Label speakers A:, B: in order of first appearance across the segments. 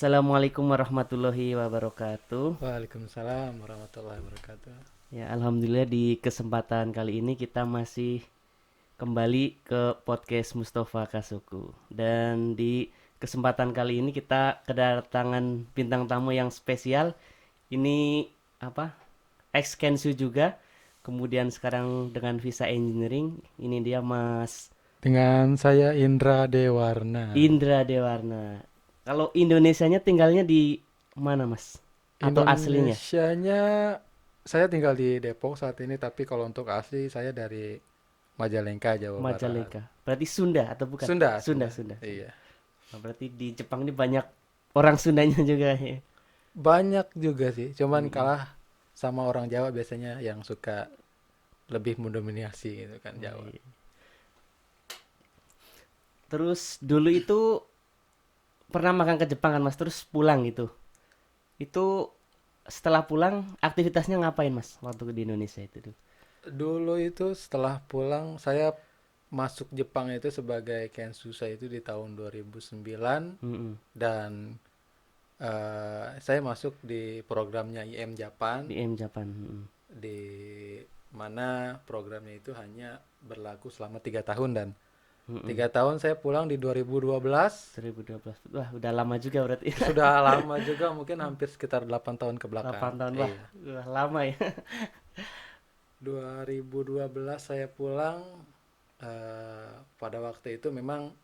A: Assalamualaikum warahmatullahi wabarakatuh.
B: Waalaikumsalam warahmatullahi wabarakatuh.
A: Ya, alhamdulillah di kesempatan kali ini kita masih kembali ke podcast Mustafa Kasuku. Dan di kesempatan kali ini kita kedatangan bintang tamu yang spesial. Ini apa? Ex Kensu juga. Kemudian sekarang dengan visa engineering, ini dia Mas
B: Dengan saya Indra Dewarna.
A: Indra Dewarna. Kalau Indonesianya tinggalnya di mana, Mas? Atau aslinya?
B: Indonesianya saya tinggal di Depok saat ini, tapi kalau untuk asli saya dari Majalengka, Jawa Barat.
A: Majalengka. Berarti Sunda atau bukan?
B: Sunda,
A: Sunda,
B: Sunda.
A: Sunda, Sunda.
B: Iya.
A: Nah, berarti di Jepang ini banyak orang Sundanya juga ya.
B: Banyak juga sih, cuman
A: Mm-mm.
B: kalah sama orang Jawa biasanya yang suka lebih mendominasi gitu kan
A: Oh,
B: Jawa.
A: iya. Terus dulu itu pernah makan ke Jepang kan Mas, terus pulang gitu. Itu setelah pulang aktivitasnya ngapain Mas waktu di Indonesia itu dulu?
B: Dulu itu setelah pulang saya masuk Jepang itu sebagai Kensusa itu di tahun 2009
A: Mm-mm.
B: dan saya masuk di programnya IM Japan
A: Di M Japan. Mm-mm.
B: di mana programnya itu hanya berlaku selama 3 tahun dan
A: Mm-mm.
B: 3 tahun saya pulang di 2012.
A: 2012. Wah, udah lama juga berarti.
B: Sudah lama juga mungkin hampir sekitar 8 tahun ke belakang.
A: 8 tahun. Wah,
B: Iya.
A: udah lama ya.
B: 2012 saya pulang, pada waktu itu memang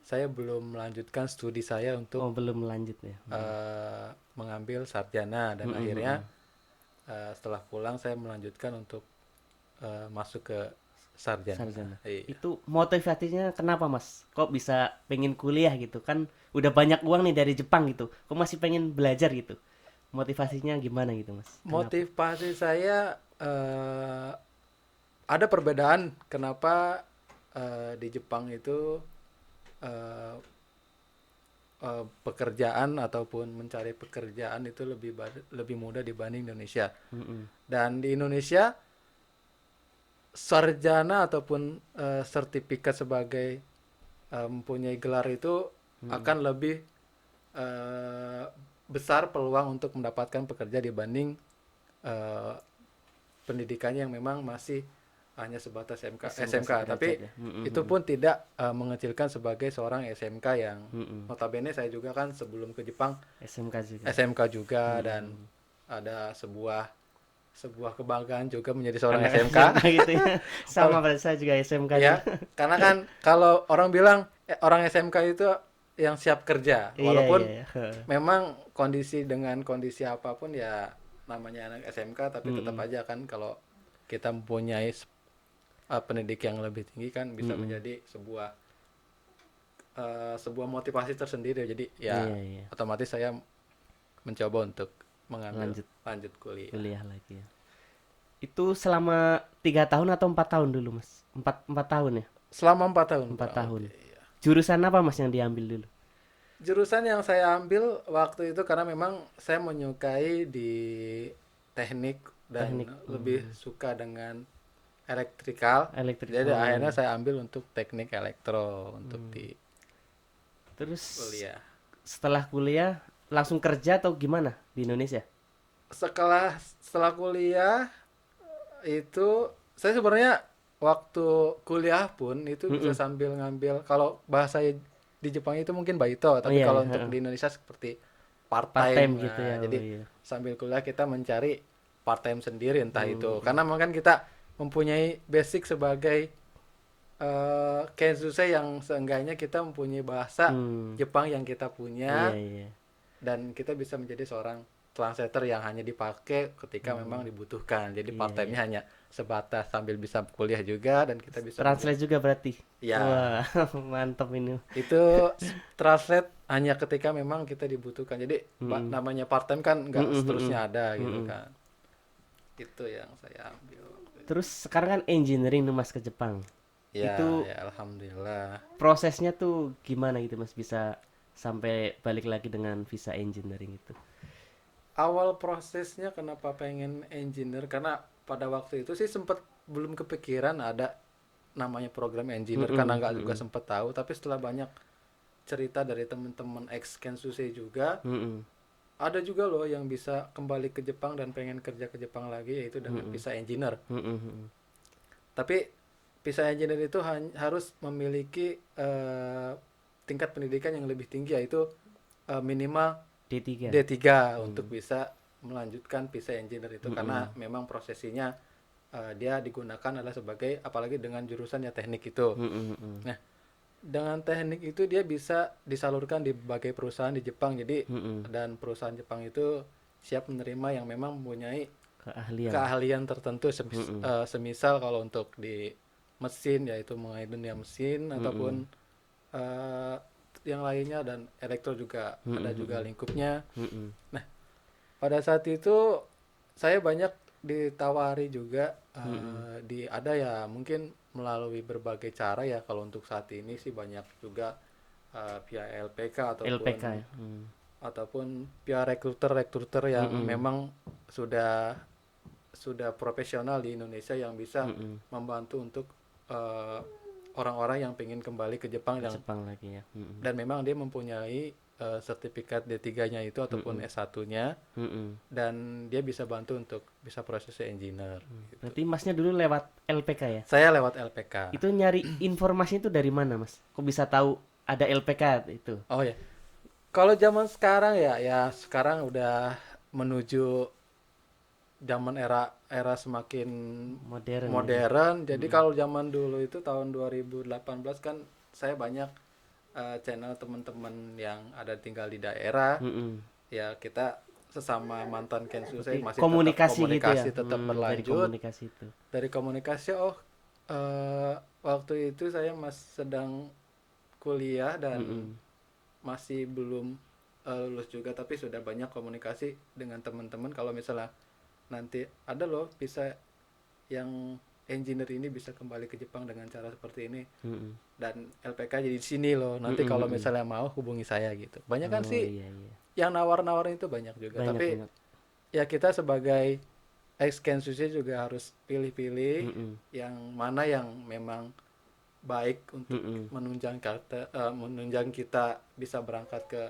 B: saya belum melanjutkan studi saya untuk
A: Oh, belum lanjut ya. Mm-mm.
B: mengambil sarjana dan
A: Mm-mm,
B: akhirnya
A: mm-mm.
B: setelah pulang saya melanjutkan untuk masuk ke sarjana.
A: Sarjana.
B: Iya.
A: Itu motivasinya kenapa Mas? Kok bisa pengen kuliah gitu? Kan udah banyak uang nih dari Jepang gitu. Kok masih pengen belajar gitu? Motivasinya gimana gitu Mas? Kenapa?
B: Motivasi saya ada perbedaan kenapa di Jepang itu eh, pekerjaan ataupun mencari pekerjaan itu lebih mudah dibanding Indonesia.
A: Mm-mm.
B: Dan di Indonesia sarjana ataupun sertifikat sebagai mempunyai gelar itu
A: Mm-mm.
B: akan lebih eh, besar peluang untuk mendapatkan pekerja dibanding eh, pendidikannya yang memang masih hanya sebatas
A: SMK
B: SMK. Tapi
A: sederajat ya. Mm-mm,
B: itu
A: mm-mm.
B: pun tidak mengecilkan sebagai seorang SMK yang
A: Mm-mm.
B: notabene saya juga kan sebelum ke Jepang
A: SMK juga.
B: SMK juga dan
A: Mm-mm.
B: ada sebuah sebuah kebanggaan juga menjadi seorang
A: Anak
B: SMK.
A: SMK gitu ya. Sama
B: Wal-
A: berarti saya juga SMK juga.
B: ya, karena kan kalau orang bilang orang SMK itu yang siap kerja,
A: Iya, iya,
B: walaupun
A: iya.
B: memang kondisi dengan kondisi apapun ya namanya anak SMK, tapi tetap
A: Mm-mm.
B: aja kan kalau kita mempunyai pendidik yang lebih tinggi kan bisa
A: Mm-mm.
B: menjadi sebuah motivasi tersendiri. Jadi ya
A: Iya, iya.
B: otomatis saya mencoba untuk mengambil
A: Lanjut
B: lanjut kuliah.
A: kuliah lagi ya. Itu selama 3 tahun atau 4 tahun dulu Mas? Empat tahun ya?
B: Selama 4 tahun
A: 4
B: kurang
A: tahun.
B: lebih. Iya.
A: Jurusan apa Mas yang diambil dulu?
B: Jurusan yang saya ambil waktu itu karena memang saya menyukai di teknik dan
A: Teknik
B: lebih suka dengan elektrikal.
A: elektrik.
B: Jadi
A: Oh,
B: akhirnya
A: iya.
B: saya ambil untuk teknik elektro untuk di
A: Terus
B: kuliah.
A: setelah kuliah langsung kerja atau gimana di Indonesia?
B: Setelah kuliah itu saya sebenarnya waktu kuliah pun itu bisa
A: Mm-mm.
B: sambil ngambil, kalau bahasa di Jepang itu mungkin baito,
A: Oh
B: tapi
A: iya,
B: kalau
A: iya,
B: untuk
A: heeh.
B: di Indonesia seperti part
A: Part time
B: time.
A: gitu
B: Nah,
A: ya. Oh
B: jadi
A: iya.
B: sambil kuliah kita mencari part time sendiri entah itu
A: Mm-mm.
B: karena mungkin kita mempunyai basic sebagai kenzusei yang seenggaknya kita mempunyai bahasa
A: Hmm.
B: Jepang yang kita
A: Iya,
B: punya
A: iya.
B: dan kita bisa menjadi seorang translator yang hanya dipakai ketika memang dibutuhkan. Jadi
A: Iya,
B: part
A: iya.
B: time-nya hanya sebatas sambil bisa kuliah juga dan kita bisa
A: Translate juga berarti.
B: ya
A: Wah, mantap ini.
B: itu translate hanya ketika memang kita dibutuhkan. Jadi
A: Mm-mm.
B: namanya part time kan nggak
A: Mm-mm,
B: seterusnya
A: mm-mm.
B: ada gitu
A: Mm-mm.
B: kan. Itu yang saya ambil waktu itu.
A: Terus sekarang kan engineering nih Mas ke Jepang.
B: Ya,
A: Itu
B: ya alhamdulillah.
A: prosesnya tuh gimana gitu Mas bisa sampai balik lagi dengan visa engineering itu?
B: Awal prosesnya kenapa pengen engineer karena pada waktu itu sih sempat belum kepikiran ada namanya program engineer karena
A: Mm-mm,
B: nggak juga
A: mm-mm.
B: sempat tahu, tapi setelah banyak cerita dari teman-teman ex Kensusei juga,
A: Mm-mm.
B: ada juga loh yang bisa kembali ke Jepang dan pengen kerja ke Jepang lagi, yaitu dengan
A: Mm-mm.
B: visa engineer.
A: Mm-mm.
B: Tapi visa engineer itu harus memiliki tingkat pendidikan yang lebih tinggi, yaitu minimal
A: D3.
B: D3 untuk
A: Hmm.
B: bisa melanjutkan visa engineer itu, karena
A: Mm-mm.
B: memang prosesinya dia digunakan adalah sebagai, apalagi dengan jurusan ya teknik itu.
A: Mm-mm.
B: Nah, dengan teknik itu dia bisa disalurkan di berbagai perusahaan di Jepang. Jadi
A: Mm-mm.
B: dan perusahaan Jepang itu siap menerima yang memang mempunyai
A: Keahlian.
B: keahlian tertentu,
A: Mm-mm.
B: semisal kalau untuk di mesin yaitu mengenai dunia mesin,
A: Mm-mm.
B: ataupun eh, yang lainnya, dan elektro juga ada juga
A: Mm-mm.
B: lingkupnya.
A: Mm-mm.
B: Nah, pada saat itu saya banyak ditawari juga
A: Mm-mm.
B: di ada ya, mungkin melalui berbagai cara ya. Kalau untuk saat ini sih banyak juga via LPK ataupun
A: LPK ya. Mm.
B: via rekruter yang
A: Mm-mm.
B: memang sudah profesional di Indonesia, yang bisa
A: Mm-mm.
B: membantu untuk eh, orang-orang yang pengen kembali ke Jepang,
A: Ke
B: yang
A: Jepang lagi ya. Mm-mm.
B: dan memang dia mempunyai sertifikat D3-nya itu ataupun
A: Mm-mm.
B: S1-nya,
A: Mm-mm.
B: dan dia bisa bantu untuk bisa proses engineer gitu.
A: Berarti masnya dulu lewat LPK ya?
B: Saya lewat LPK.
A: Itu nyari informasi itu dari mana, Mas? Kok bisa tahu ada LPK itu?
B: Oh ya, kalau zaman sekarang ya sekarang udah menuju zaman era semakin
A: Modern ya.
B: modern. Jadi
A: Mm-mm.
B: kalau zaman dulu itu tahun 2018 kan, saya banyak channel teman-teman yang ada tinggal di daerah.
A: Mm-mm.
B: Ya kita sesama mantan Kensu saya
A: Berarti
B: masih tetap
A: komunikasi gitu ya?
B: komunikasi, tetap
A: Dari
B: berlanjut.
A: komunikasi itu.
B: Dari komunikasi, waktu itu saya masih sedang kuliah dan
A: Mm-mm.
B: masih belum lulus juga, tapi sudah banyak komunikasi dengan teman-teman. Kalau misalnya nanti ada loh bisa yang engineer ini bisa kembali ke Jepang dengan cara seperti ini,
A: Mm-mm.
B: dan LPK jadi di sini loh, nanti
A: Mm-mm.
B: kalau
A: Mm-mm.
B: misalnya mau hubungi saya gitu. Banyak kan
A: Oh
B: sih
A: iya iya.
B: yang nawar-nawarin itu, banyak juga.
A: Banyak
B: Tapi
A: banget.
B: ya kita sebagai ex Kensusi juga harus pilih-pilih
A: Mm-mm.
B: yang mana yang memang baik untuk
A: Mm-mm.
B: menunjang kita bisa berangkat ke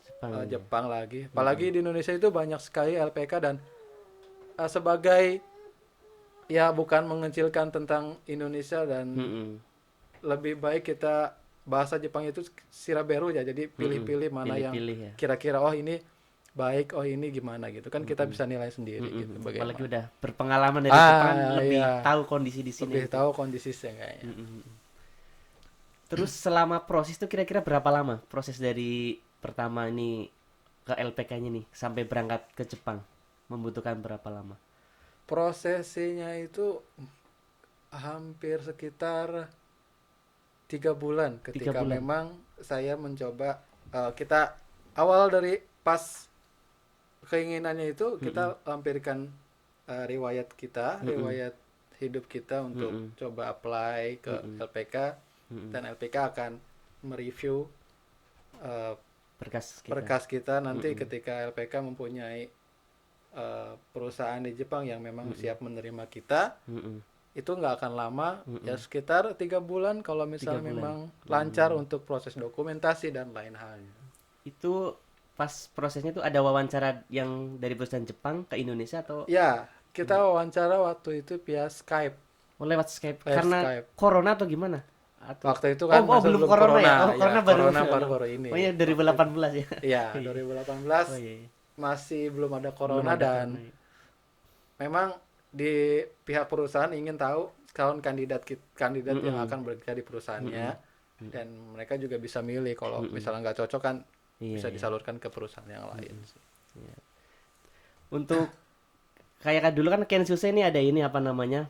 A: Jepang ya.
B: Jepang lagi.
A: Mm-mm.
B: Apalagi di Indonesia itu banyak sekali LPK, dan sebagai, ya bukan mengecilkan tentang Indonesia, dan
A: Mm-mm.
B: lebih baik kita bahasa Jepang itu siraberu ya. Jadi
A: Mm-mm.
B: pilih-pilih mana yang
A: Pilih-pilih ya.
B: kira-kira oh ini baik, oh ini gimana gitu kan, kita
A: Mm-mm.
B: bisa nilai sendiri gitu
A: Mm-mm. Apalagi
B: bagaimana.
A: udah berpengalaman dari Jepang kan lebih
B: Ya,
A: tahu kondisi di sini
B: lebih
A: gitu.
B: tahu kondisinya kayaknya.
A: Mm-mm. Terus selama proses itu kira-kira berapa lama proses dari pertama ini ke LPK-nya nih sampai berangkat ke Jepang? Membutuhkan berapa lama?
B: Prosesinya itu hampir sekitar 3 bulan,
A: 3
B: ketika
A: bulan.
B: memang saya mencoba, kita awal dari pas keinginannya itu
A: Mm-mm.
B: kita lampirkan riwayat kita,
A: Mm-mm.
B: riwayat hidup kita untuk
A: Mm-mm.
B: coba apply ke
A: Mm-mm.
B: LPK,
A: Mm-mm.
B: dan LPK akan mereview uh,
A: Berkas kita.
B: berkas kita. Nanti
A: Mm-mm.
B: ketika LPK mempunyai perusahaan di Jepang yang memang
A: Mm-mm.
B: siap menerima kita,
A: Mm-mm.
B: itu nggak akan lama, ya
A: Mm-mm.
B: sekitar 3 bulan kalau
A: 3
B: misalnya
A: bulan.
B: memang lancar
A: Hmm.
B: untuk proses dokumentasi dan lain halnya.
A: Itu pas prosesnya tuh ada wawancara yang dari perusahaan Jepang ke Indonesia atau
B: Ya, kita wawancara waktu itu via Skype.
A: lewat Skype
B: Via
A: karena
B: Skype.
A: corona atau gimana? Atau
B: Waktu itu kan masih
A: belum
B: belum
A: corona ya?
B: corona,
A: Oh,
B: ya
A: corona baru
B: corona baru ini.
A: Oh iya
B: Waktu itu,
A: 2018 ya.
B: ya
A: Iya.
B: 2018
A: Oh iya, iya.
B: masih belum ada
A: Belum
B: corona,
A: ada
B: dan
A: corona. Ya.
B: memang di pihak perusahaan ingin tahu calon kandidat yang
A: Mm-mm.
B: akan bekerja di perusahaannya,
A: Mm-mm.
B: dan mereka juga bisa milih. Kalau
A: Mm-mm.
B: misalnya nggak cocok kan
A: Iya,
B: bisa
A: iya.
B: disalurkan ke perusahaan yang lain
A: Mm-mm.
B: sih.
A: Iya. Untuk kayak dulu kan Kensusei ini ada ini apa namanya?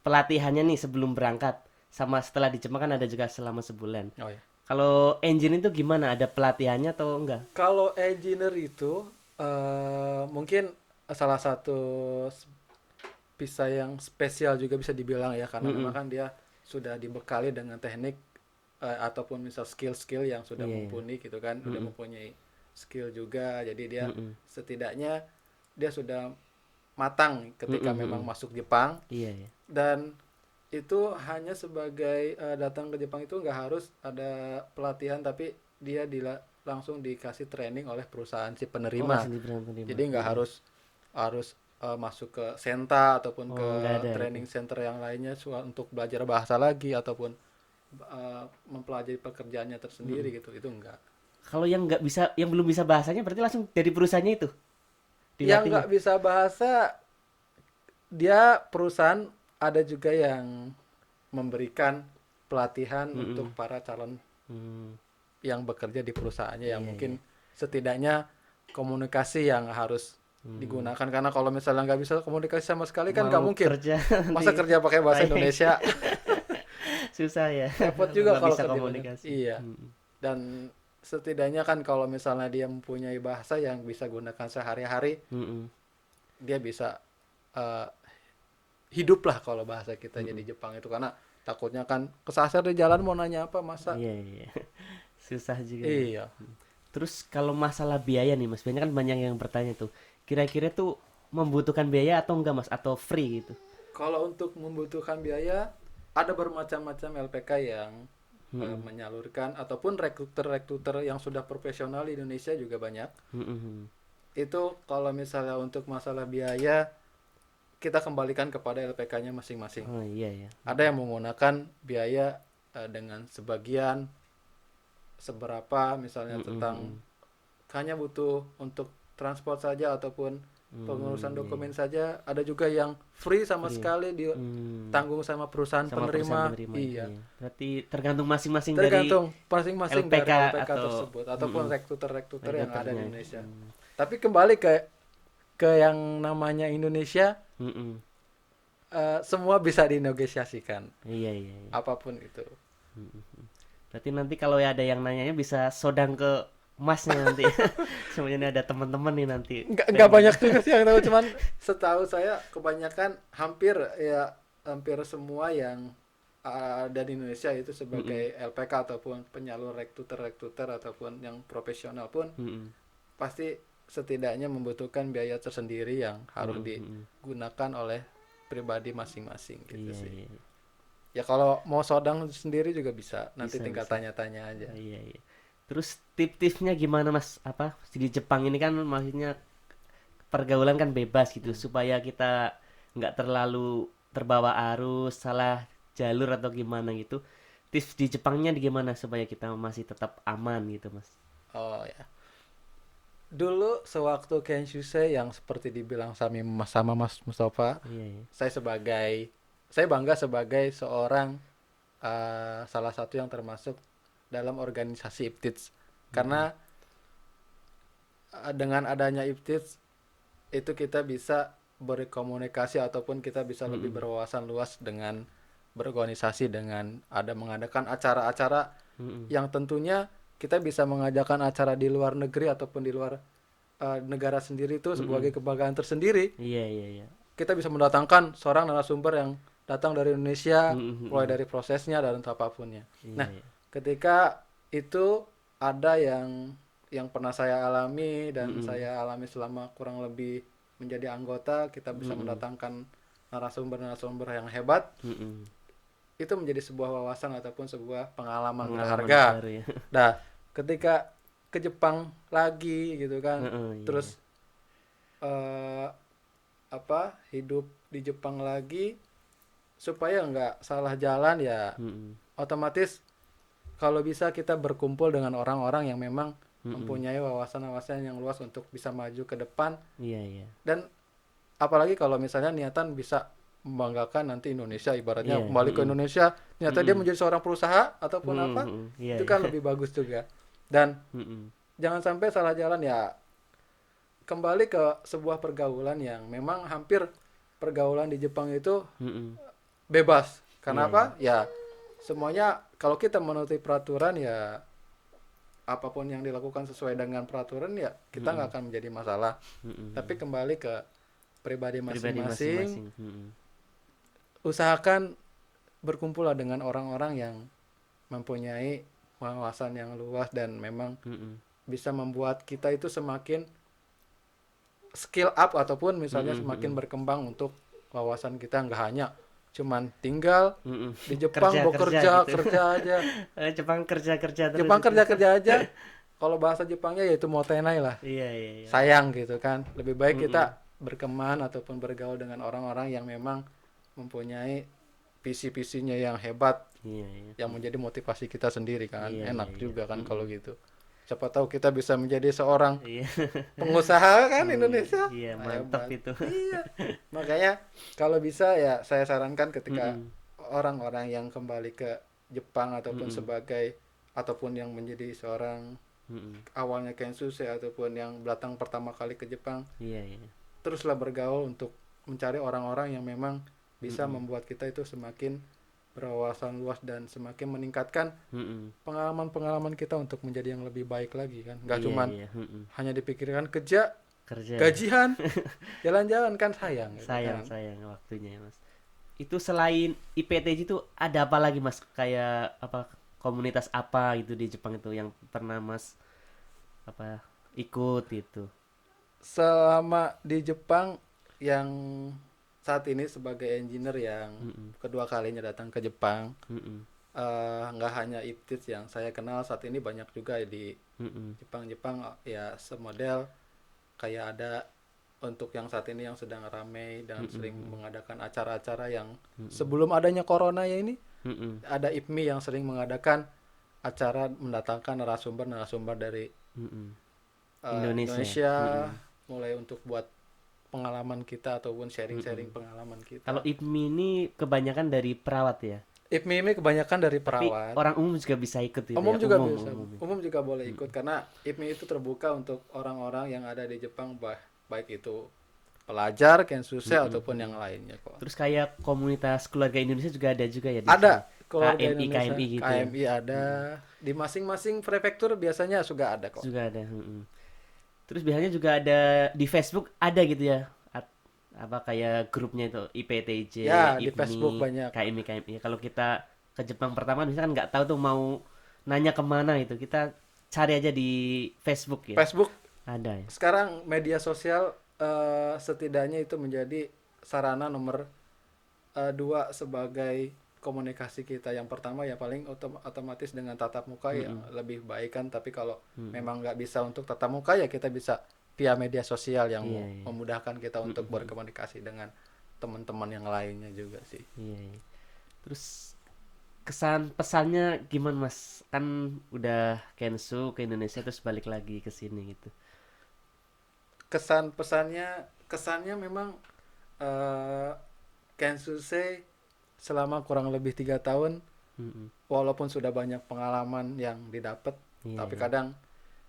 A: Pelatihannya nih sebelum berangkat sama setelah di Jepang kan ada juga selama sebulan.
B: Oh ya.
A: Kalau engine itu gimana? Ada pelatihannya atau enggak?
B: Kalau engineer itu mungkin salah satu bisa yang spesial juga bisa dibilang ya, karena memang
A: Mm-mm.
B: kan dia sudah dibekali dengan teknik ataupun misal skill-skill yang sudah
A: Iya, iya.
B: mumpuni gitu kan, udah
A: Mm-mm.
B: mempunyai skill juga. Jadi dia
A: Mm-mm.
B: setidaknya dia sudah matang ketika
A: Mm-mm.
B: memang
A: Mm-mm.
B: masuk Jepang.
A: Iya, iya.
B: Dan itu hanya sebagai datang ke Jepang itu nggak harus ada pelatihan, tapi dia langsung dikasih training oleh perusahaan si
A: Oh,
B: penerima.
A: langsung diberikan penerima.
B: Jadi nggak harus harus masuk ke Senta ataupun ke
A: Oh, nggak ada itu.
B: training center yang lainnya untuk belajar bahasa lagi ataupun mempelajari pekerjaannya tersendiri gitu. Itu enggak.
A: Kalau yang nggak bisa, yang belum bisa bahasanya berarti langsung dari perusahaannya itu
B: Yang
A: dilatihnya.
B: nggak bisa bahasa, dia perusahaan ada juga yang memberikan pelatihan untuk
A: Mm-mm.
B: para calon
A: Hmm,
B: yang bekerja di perusahaannya yang
A: iya iya.
B: mungkin setidaknya komunikasi yang harus digunakan, karena kalau misalnya nggak bisa komunikasi sama sekali kan nggak
A: Mau
B: mungkin
A: kerja
B: masa
A: nanti
B: kerja pakai bahasa
A: tayang.
B: Indonesia.
A: Susah ya
B: Repot
A: kalau
B: juga
A: nggak
B: kalau
A: bisa
B: kerja banyak.
A: komunikasi.
B: Iya, dan setidaknya kan kalau misalnya dia mempunyai bahasa yang bisa gunakan sehari-hari,
A: Mm-mm.
B: dia bisa eh, hidup lah kalau bahasa kita jadi Jepang itu, karena takutnya kan kesasar di jalan mau nanya apa masa.
A: Iya iya. Susah juga ya.
B: Iya,
A: Terus kalau masalah biaya nih Mas, banyak kan banyak yang bertanya tuh. Kira-kira tuh membutuhkan biaya atau enggak Mas, atau free gitu?
B: kalau untuk membutuhkan biaya ada bermacam-macam LPK yang menyalurkan ataupun rekruter-rekruter yang sudah profesional di Indonesia juga banyak.
A: Mm-mm.
B: Itu kalau misalnya untuk masalah biaya kita kembalikan kepada LPK-nya masing-masing.
A: Oh iya ya.
B: Ada yang menggunakan biaya dengan sebagian seberapa, misalnya tentang
A: Mm-mm.
B: hanya butuh untuk transport saja ataupun pengurusan
A: Iya, iya.
B: dokumen saja. Ada juga yang free sama
A: Free.
B: sekali
A: Hmm.
B: ditanggung sama perusahaan
A: Sama perusahaan
B: penerima.
A: penerima ya.
B: Iya,
A: Iya. Berarti tergantung masing-masing dari
B: tergantung masing-masing
A: LPK
B: dari LPK
A: atau
B: tersebut ataupun rekruter-rekruter yang ada di
A: regulatornya.
B: Indonesia. Tapi kembali ke yang namanya Indonesia,
A: Mm-mm.
B: semua bisa dinegosiasikan
A: Iya iya iya.
B: apapun itu.
A: Berarti nanti kalau ya ada yang nanyanya bisa sodang ke Masnya nanti. Semuanya ada teman-teman nih nanti
B: Nggak
A: pengen.
B: banyak juga sih yang tahu, cuman setahu saya kebanyakan hampir semua yang ada di Indonesia itu
A: Mm-mm.
B: sebagai LPK ataupun penyalur rekruter ataupun yang profesional pun
A: Mm-mm.
B: pasti setidaknya membutuhkan biaya tersendiri yang harus
A: Mm-mm.
B: digunakan oleh pribadi masing-masing gitu
A: Iya
B: sih.
A: iya iya.
B: Ya kalau mau sodang sendiri juga bisa, nanti
A: Bisa
B: tinggal
A: bisa.
B: tanya-tanya aja.
A: Iya iya. Terus tip-tipsnya gimana Mas? Apa di Jepang ini kan maksudnya pergaulan kan bebas gitu supaya kita nggak terlalu terbawa arus, salah jalur atau gimana gitu. Tips di Jepangnya di gimana supaya kita masih tetap aman gitu Mas?
B: Oh ya. Dulu sewaktu Kenshusei yang seperti dibilang sama Mas Mustafa,
A: Iya iya.
B: saya bangga sebagai seorang salah satu yang termasuk dalam organisasi IPTIDS. Karena dengan adanya IPTIDS itu kita bisa berkomunikasi ataupun kita bisa lebih berwawasan luas dengan berorganisasi, dengan mengadakan acara-acara
A: Mm-mm.
B: yang tentunya kita bisa mengajakkan acara di luar negeri ataupun di luar negara sendiri itu sebagai
A: Mm-mm.
B: kebanggaan tersendiri.
A: Iya iya iya.
B: Kita bisa mendatangkan seorang narasumber yang datang dari Indonesia, mulai
A: Mm-mm.
B: dari prosesnya dan apapunnya.
A: Iya
B: Nah,
A: iya.
B: ketika itu ada yang pernah saya alami dan
A: Mm-mm.
B: saya alami selama kurang lebih menjadi anggota, kita bisa
A: Mm-mm.
B: mendatangkan narasumber-narasumber yang hebat,
A: Mm-mm.
B: itu menjadi sebuah wawasan ataupun sebuah pengalaman
A: Pengalaman
B: berharga.
A: baru ya.
B: Nah, ketika ke Jepang lagi gitu kan,
A: Heeh, iya iya.
B: terus eh, hidup di Jepang lagi supaya nggak salah jalan ya,
A: Mm-mm.
B: otomatis kalau bisa kita berkumpul dengan orang-orang yang memang
A: Mm-mm.
B: mempunyai wawasan-wawasan yang luas untuk bisa maju ke depan.
A: Iya iya.
B: Dan apalagi kalau misalnya niatan bisa membanggakan nanti Indonesia, ibaratnya
A: Iya.
B: kembali ke
A: Mm-mm.
B: Indonesia, ternyata dia
A: Mm-mm.
B: menjadi seorang perusaha ataupun apa,
A: Mm-mm. Iya
B: itu
A: iya.
B: kan lebih bagus juga. Dan
A: Mm-mm.
B: jangan sampai salah jalan ya, kembali ke sebuah pergaulan yang memang hampir pergaulan di Jepang itu
A: Mm-mm.
B: bebas.
A: Iya
B: Karena
A: iya.
B: apa? Ya semuanya kalau kita menuruti peraturan ya apapun yang dilakukan sesuai dengan peraturan ya kita nggak akan menjadi masalah.
A: Mm-mm.
B: Tapi kembali ke pribadi
A: Pribadi
B: masing-masing,
A: masing-masing. Mm-mm.
B: usahakan berkumpul dengan orang-orang yang mempunyai wawasan yang luas dan memang
A: Mm-mm.
B: bisa membuat kita itu semakin skill up ataupun misalnya
A: Mm-mm.
B: semakin
A: Mm-mm.
B: berkembang untuk wawasan kita, nggak hanya cuman tinggal
A: Mm-mm.
B: di Jepang bekerja
A: Gitu.
B: kerja aja.
A: Jepang kerja terus
B: Jepang
A: itu.
B: kerja kerja aja. Kalau bahasa Jepangnya yaitu motenai lah.
A: Iya, iya, iya.
B: Sayang gitu kan. Lebih baik
A: Mm-mm.
B: kita berteman ataupun bergaul dengan orang-orang yang memang mempunyai visi-visinya yang hebat,
A: Iya, iya.
B: yang menjadi motivasi kita sendiri kan.
A: Iya, iya,
B: Enak
A: iya.
B: juga kan kalau
A: Mm-mm.
B: gitu. Siapa tahu kita bisa menjadi seorang
A: Iya.
B: pengusaha kan
A: Iya,
B: Indonesia.
A: iya,
B: Nah,
A: mantap
B: hebat.
A: itu.
B: Iya. Makanya kalau bisa ya saya sarankan ketika
A: Mm-mm.
B: orang-orang yang kembali ke Jepang ataupun
A: Mm-mm.
B: sebagai ataupun yang menjadi seorang
A: Mm-mm.
B: awalnya Kensuke ataupun yang datang pertama kali ke Jepang,
A: Iya, iya.
B: teruslah bergaul untuk mencari orang-orang yang memang bisa
A: Mm-mm.
B: membuat kita itu semakin berwawasan luas dan semakin meningkatkan
A: Mm-mm.
B: pengalaman-pengalaman kita untuk menjadi yang lebih baik lagi kan. Nggak
A: Iya,
B: cuman
A: iya. Mm-mm.
B: hanya dipikirkan kerja,
A: Kerja ya.
B: gajian, jalan-jalan kan sayang gitu
A: Sayang,
B: kan.
A: sayang waktunya ya, Mas. Itu selain IPTJ itu ada apa lagi, Mas? Kayak apa, komunitas apa gitu di Jepang itu yang pernah Mas apa ikut itu?
B: Selama di Jepang yang saat ini sebagai engineer yang
A: Mm-mm.
B: kedua kalinya datang ke Jepang,
A: Mm-mm.
B: nggak hanya Iptits yang saya kenal saat ini, banyak juga di
A: Mm-mm.
B: Jepang ya semodel kayak ada untuk yang saat ini yang sedang ramai dan sering
A: Mm-mm.
B: mengadakan acara-acara yang
A: Mm-mm.
B: sebelum adanya corona ya ini,
A: Mm-mm.
B: ada IPMI yang sering mengadakan acara mendatangkan narasumber dari
A: Mm-mm. Indonesia ya?
B: Indonesia,
A: Mm-mm.
B: mulai untuk buat pengalaman kita ataupun sharing-sharing
A: Mm-mm.
B: pengalaman
A: Kalau
B: kita.
A: IPMI ini kebanyakan dari perawat ya,
B: IPMI ini kebanyakan dari
A: tapi
B: perawat.
A: orang umum juga bisa ikut gitu
B: Umum
A: ya,
B: juga
A: umum
B: bisa,
A: umum ya.
B: umum juga boleh ikut karena IPMI itu terbuka untuk orang-orang yang ada di Jepang, baik itu pelajar, Kensusei
A: Mm-mm.
B: ataupun yang lainnya kok.
A: Terus kayak komunitas keluarga Indonesia juga ada juga ya di sini.
B: Ada keluarga
A: KMI
B: Indonesia,
A: KMI gitu ya.
B: KMI ada, di masing-masing prefektur biasanya sudah ada kok.
A: Juga ada. Mm-mm. Terus biasanya juga ada di Facebook ada gitu ya. Apa kayak grupnya itu IPTJ,
B: Ya, di Facebook
A: IPMI,
B: banyak.
A: KMI KMI. Kalau kita ke Jepang pertama misalkan nggak tahu tuh mau nanya kemana itu, kita cari aja di Facebook ya.
B: Facebook
A: Ada ya.
B: sekarang media sosial, setidaknya itu menjadi sarana nomor dua sebagai komunikasi kita. Yang pertama ya paling otomatis dengan tatap muka yang
A: Mm-mm.
B: lebih baik kan, tapi kalau
A: Mm-mm.
B: memang nggak bisa untuk tatap muka ya kita bisa via media sosial yang
A: Iya, iya.
B: memudahkan kita untuk
A: Mm-mm.
B: berkomunikasi dengan teman-teman yang lainnya juga sih.
A: Iya, iya. Terus kesan pesannya gimana Mas? Kan udah Kensu ke Indonesia terus balik lagi ke sini gitu.
B: Kesannya memang eh Kensusei selama kurang lebih 3 tahun,
A: Mm-mm.
B: walaupun sudah banyak pengalaman yang didapat,
A: Iya,
B: tapi
A: iya.
B: kadang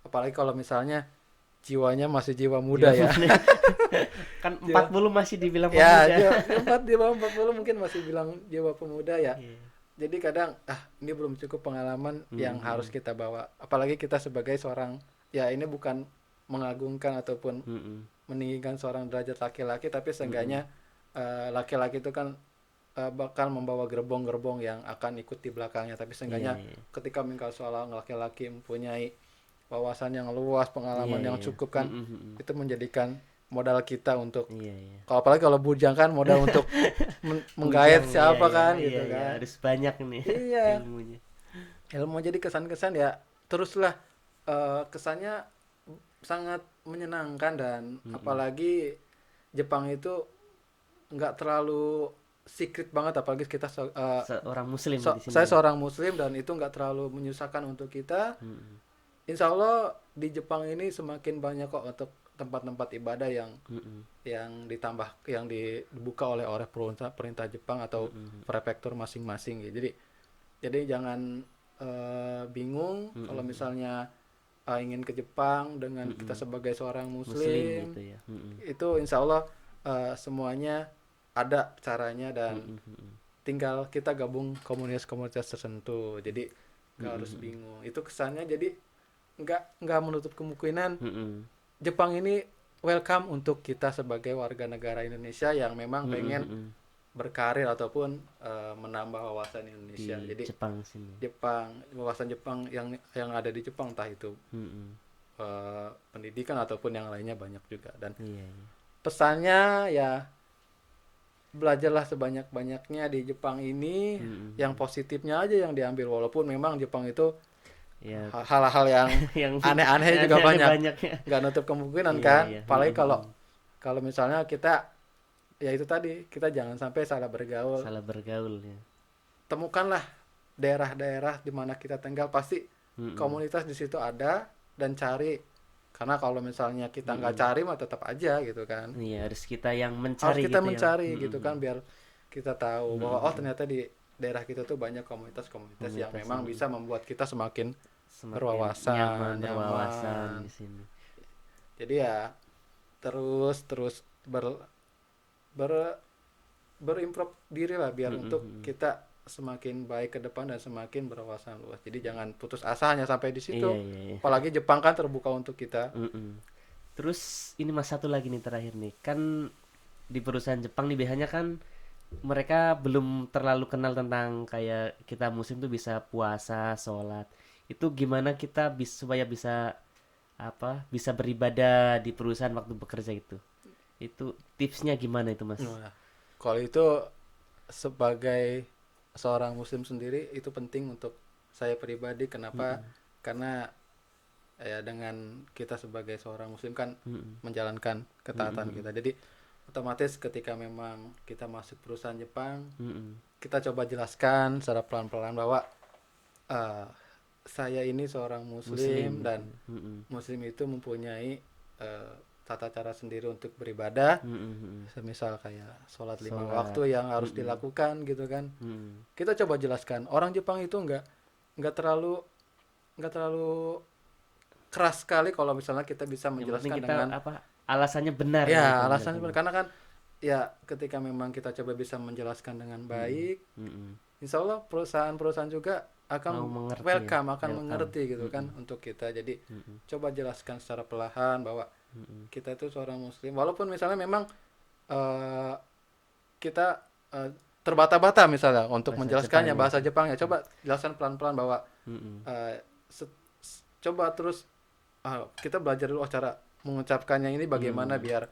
B: apalagi kalau misalnya jiwanya masih jiwa muda ya.
A: Kan
B: Jiwa,
A: 40 masih dibilang
B: ya
A: pemuda.
B: di bawah 40 mungkin masih bilang jiwa pemuda ya.
A: Iya.
B: Jadi kadang ini belum cukup pengalaman yang harus
A: Mm-mm.
B: kita bawa. Apalagi kita sebagai seorang, ya ini bukan mengagungkan ataupun
A: Mm-mm.
B: meninggikan seorang derajat laki-laki, tapi
A: Mm-mm.
B: seenggaknya laki-laki itu kan bakal membawa gerbong-gerbong yang akan ikut di belakangnya. Tapi
A: Iya,
B: seenggaknya
A: iya.
B: ketika mengkal seorang laki-laki mempunyai wawasan yang luas,
A: Iya,
B: pengalaman yang
A: iya.
B: cukup kan,
A: Mm-mm, mm-mm.
B: itu menjadikan modal kita untuk,
A: Iya, iya.
B: kalau apalagi kalau bujang kan, modal untuk menggait
A: Bujang, iya,
B: siapa
A: iya,
B: kan
A: iya,
B: gitu
A: iya.
B: kan.
A: Harus banyak nih
B: Iya,
A: ilmunya.
B: ilmu. Jadi kesan-kesan ya teruslah, kesannya sangat menyenangkan. Dan
A: Mm-mm.
B: apalagi Jepang itu nggak terlalu secret banget, apalagi kita
A: Seorang muslim ya di sini
B: saya
A: ya.
B: seorang muslim, dan itu nggak terlalu menyusahkan untuk kita.
A: Mm-mm.
B: Insya Allah di Jepang ini semakin banyak kok untuk tempat-tempat ibadah
A: Mm-mm.
B: yang dibuka oleh perintah perintah Jepang atau
A: Mm-mm.
B: prefektur masing-masing gitu. Jadi jangan bingung kalau
A: Mm-mm.
B: misalnya ingin ke Jepang dengan kita
A: Mm-mm.
B: sebagai seorang
A: Muslim
B: muslim.
A: gitu ya. Mm-mm.
B: Itu insya Allah semuanya ada caranya, dan
A: Mm-mm. Mm-mm.
B: tinggal kita gabung komunitas-komunitas tertentu. Jadi nggak harus
A: Mm-mm.
B: bingung. Itu kesannya. Jadi nggak menutup kemungkinan
A: Mm-mm.
B: Jepang ini welcome untuk kita sebagai warga negara Indonesia yang memang
A: Mm-mm.
B: pengen
A: Mm-mm.
B: berkarir ataupun menambah wawasan
A: Di
B: Indonesia. Jadi
A: Jepang sini.
B: wawasan Jepang yang ada di Jepang, entah itu
A: Mm-mm.
B: pendidikan ataupun yang lainnya banyak juga. Dan
A: Iya, iya.
B: pesannya ya belajarlah sebanyak-banyaknya di Jepang ini, yang positifnya aja yang diambil, walaupun memang Jepang itu
A: Ya,
B: hal-hal yang
A: yang
B: aneh-aneh juga
A: aneh-aneh
B: banyak,
A: banyak ya.
B: nggak nutup kemungkinan
A: Iya,
B: kan,
A: iya.
B: apalagi kalau kalau misalnya kita, ya itu tadi, kita jangan sampai salah bergaul.
A: Salah bergaul ya.
B: Temukanlah daerah-daerah di mana kita tinggal, pasti
A: Mm-mm.
B: komunitas di situ ada, dan cari, karena kalau misalnya kita nggak
A: Mm-mm.
B: cari mah tetap aja gitu kan,
A: Iya, harus kita yang
B: harus
A: mencari
B: kita
A: gitu ya.
B: mencari gitu
A: Mm-mm.
B: kan, biar kita tahu bahwa oh
A: Mm-mm.
B: ternyata di daerah kita tuh banyak komunitas-komunitas yang
A: Komunitas
B: memang bisa membuat kita semakin
A: semakin nyaman
B: berwawasan,
A: berwawasan
B: nyaman.
A: di sini.
B: Jadi ya terus terus ber berimprove diri lah, biar untuk
A: Mm-mm.
B: kita semakin baik ke depan dan semakin berwawasan luas. Jadi jangan putus asa hanya sampai di
A: Iya,
B: situ.
A: iya, iya.
B: Apalagi Jepang kan terbuka untuk kita.
A: Mm-mm. Terus ini mas satu lagi nih terakhir nih. Kan di perusahaan Jepang nih biasanya kan mereka belum terlalu kenal tentang kayak kita muslim tuh bisa puasa, sholat. Itu gimana kita supaya bisa apa? Bisa beribadah di perusahaan waktu bekerja itu. Itu tipsnya gimana itu, Mas?
B: Nah, kalau itu sebagai seorang muslim sendiri itu penting untuk saya pribadi. Kenapa?
A: Mm-mm.
B: Karena ya dengan kita sebagai seorang muslim kan
A: Mm-mm.
B: menjalankan ketaatan
A: Mm-mm.
B: kita. Jadi otomatis ketika memang kita masuk perusahaan Jepang,
A: Mm-mm.
B: kita coba jelaskan secara pelan-pelan bahwa eh, saya ini seorang
A: Muslim
B: muslim,
A: gitu.
B: dan
A: Mm-mm.
B: muslim itu mempunyai tata cara sendiri untuk beribadah,
A: Mm-mm.
B: semisal kayak sholat 5 waktu
A: Sholat.
B: yang harus
A: Mm-mm.
B: dilakukan gitu kan.
A: Mm-mm.
B: Kita coba jelaskan, orang Jepang itu nggak terlalu keras sekali kalau misalnya kita bisa
A: Yang penting
B: menjelaskan
A: kita
B: dengan,
A: apa alasannya benar gitu
B: ya alasan,
A: menjelaskannya.
B: karena kan ya ketika memang kita coba bisa menjelaskan dengan
A: Mm-mm.
B: baik,
A: Mm-mm.
B: insya Allah perusahaan-perusahaan juga
A: Mau
B: akan
A: mengerti ya,
B: welcome, akan
A: welcome.
B: mengerti gitu
A: Mm-mm.
B: kan untuk kita. Jadi
A: Mm-mm.
B: coba jelaskan secara perlahan bahwa
A: Mm-mm.
B: kita itu seorang muslim, walaupun misalnya memang eh, kita terbata-bata misalnya untuk
A: Bahasa
B: menjelaskannya
A: Jepangnya.
B: bahasa Jepangnya, coba jelaskan pelan-pelan bahwa
A: Mm-mm.
B: eh, coba terus kita belajar dulu cara mengucapkannya ini bagaimana
A: Mm.
B: biar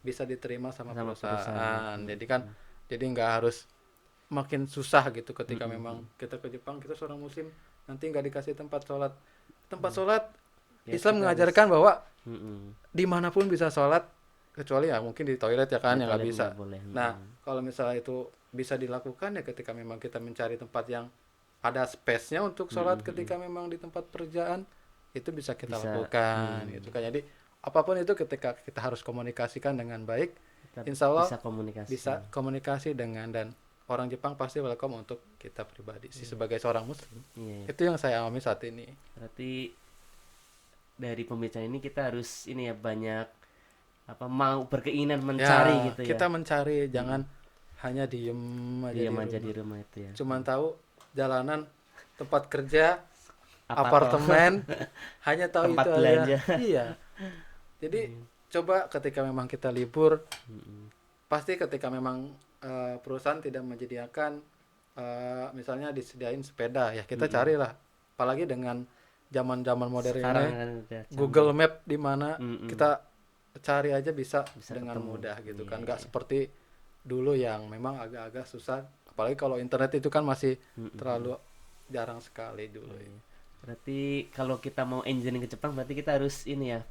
B: bisa diterima sama
A: Sama perusahaan ya.
B: perusahaan. Jadi kan,
A: Mm-mm.
B: jadi nggak harus makin susah gitu ketika memang
A: Mm-mm.
B: kita ke Jepang, kita seorang muslim nanti nggak dikasih tempat sholat.
A: Ya
B: Islam
A: kita harus.
B: mengajarkan bahwa
A: Mm-mm.
B: dimanapun bisa sholat, kecuali ya mungkin di toilet ya kan,
A: Di
B: yang nggak
A: toilet
B: bisa.
A: nggak boleh.
B: Nah,
A: Mm-mm.
B: kalau misalnya itu bisa dilakukan ya ketika memang kita mencari tempat yang ada space-nya untuk sholat
A: Mm-mm.
B: ketika memang di tempat pekerjaan, itu bisa kita
A: Bisa.
B: lakukan gitu kan. Jadi apapun itu ketika kita harus komunikasikan dengan baik,
A: Kita
B: insya Allah
A: bisa komunikasi.
B: bisa komunikasi dengan, dan orang Jepang pasti welcome untuk kita pribadi sih sebagai seorang muslim.
A: Iya, iya.
B: Itu yang saya alami saat ini.
A: Berarti dari pembicaraan ini kita harus ini ya banyak apa mau berkeinginan mencari
B: Ya,
A: gitu ya.
B: kita mencari, jangan hanya diem aja
A: Diam
B: di
A: aja di
B: rumah.
A: rumah itu ya.
B: Cuman tahu jalanan, tempat kerja,
A: Apa toh
B: apartemen, hanya tahu
A: tempat
B: itu aja.
A: belanja.
B: Iya. Jadi coba ketika memang kita libur,
A: Mm-mm.
B: pasti ketika memang perusahaan tidak menyediakan, misalnya disediain sepeda, ya kita
A: Mm-mm.
B: carilah. Apalagi dengan zaman-zaman modern
A: Sekarang
B: ini,
A: kan udah
B: Google
A: canggih.
B: Map di mana
A: Mm-mm.
B: kita cari aja bisa
A: Bisa
B: dengan
A: ketemu.
B: mudah gitu
A: Iya,
B: kan.
A: iya,
B: Nggak
A: iya.
B: seperti dulu yang memang agak-agak susah. Apalagi kalau internet itu kan masih
A: Mm-mm.
B: terlalu jarang sekali dulu.
A: Iya. Berarti kalau kita mau engineering ke Jepang berarti kita harus ini ya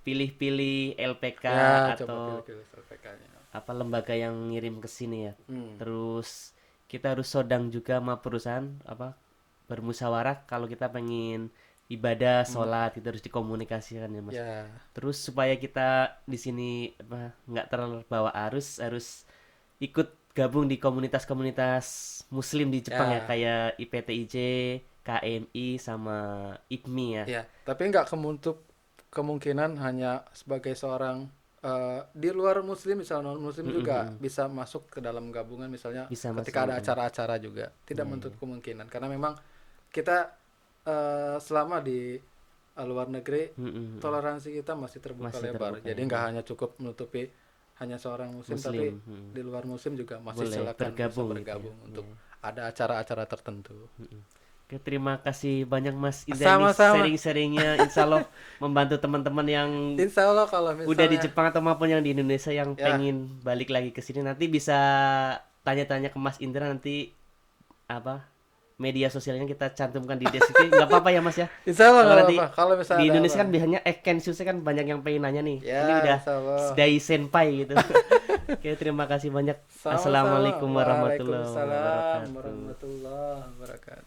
A: pilih-pilih LPK
B: Ya, coba
A: atau
B: pilih-pilih LPK-nya.
A: apa lembaga yang ngirim ke sini ya.
B: Hmm.
A: Terus kita harus sodang juga sama perusahaan apa bermusyawarah kalau kita pengen ibadah, sholat itu harus dikomunikasikan ya Mas.
B: Ya,
A: Terus supaya kita di sini apa nggak terbawa arus harus ikut gabung di komunitas-komunitas Muslim di Jepang ya
B: ya,
A: kayak IPTIJ, KMI sama IPMI ya.
B: ya. Tapi nggak kemuntub kemungkinan hanya sebagai seorang di luar Muslim, misalnya non Muslim juga
A: Mm-mm.
B: bisa masuk ke dalam gabungan, misalnya
A: Bisa
B: ketika
A: masuk
B: ada
A: ya.
B: acara-acara juga. Tidak
A: Iya,
B: menutup
A: iya.
B: kemungkinan, karena memang kita selama di luar negeri,
A: Mm-mm.
B: toleransi kita masih terbuka
A: Masih
B: lebar.
A: terbuka
B: Jadi
A: ya.
B: nggak hanya cukup menutupi hanya seorang Muslim, tapi
A: Muslim.
B: di luar Muslim juga masih
A: Boleh
B: silakan bisa
A: bergabung gitu ya.
B: bergabung untuk
A: Iya.
B: ada acara-acara tertentu.
A: Mm-mm. Oke, terima kasih banyak Mas Indra ini
B: Sama-sama.
A: sharing-sharingnya, insya Allah membantu teman-teman yang
B: Insya Allah kalau
A: udah di
B: misalnya
A: Jepang atau maupun yang di Indonesia yang
B: ya,
A: pengen balik lagi ke sini, nanti bisa tanya-tanya ke Mas Indra, nanti apa media sosialnya kita cantumkan di deskripsi, nggak apa-apa ya Mas ya.
B: insya Allah
A: Kalau
B: nggak
A: nanti
B: apa-apa. Kalau misalnya
A: di
B: ada
A: Indonesia
B: apa,
A: kan biasanya Kensusnya kan banyak yang pengen nanya nih. Ini
B: ya
A: udah
B: insya Allah.
A: dai senpai gitu. Oke, terima kasih banyak.
B: Sama-sama.
A: Assalamualaikum warahmatullahi
B: Waalaikumsalam
A: wabarakatuh.
B: warahmatullahi wabarakatuh.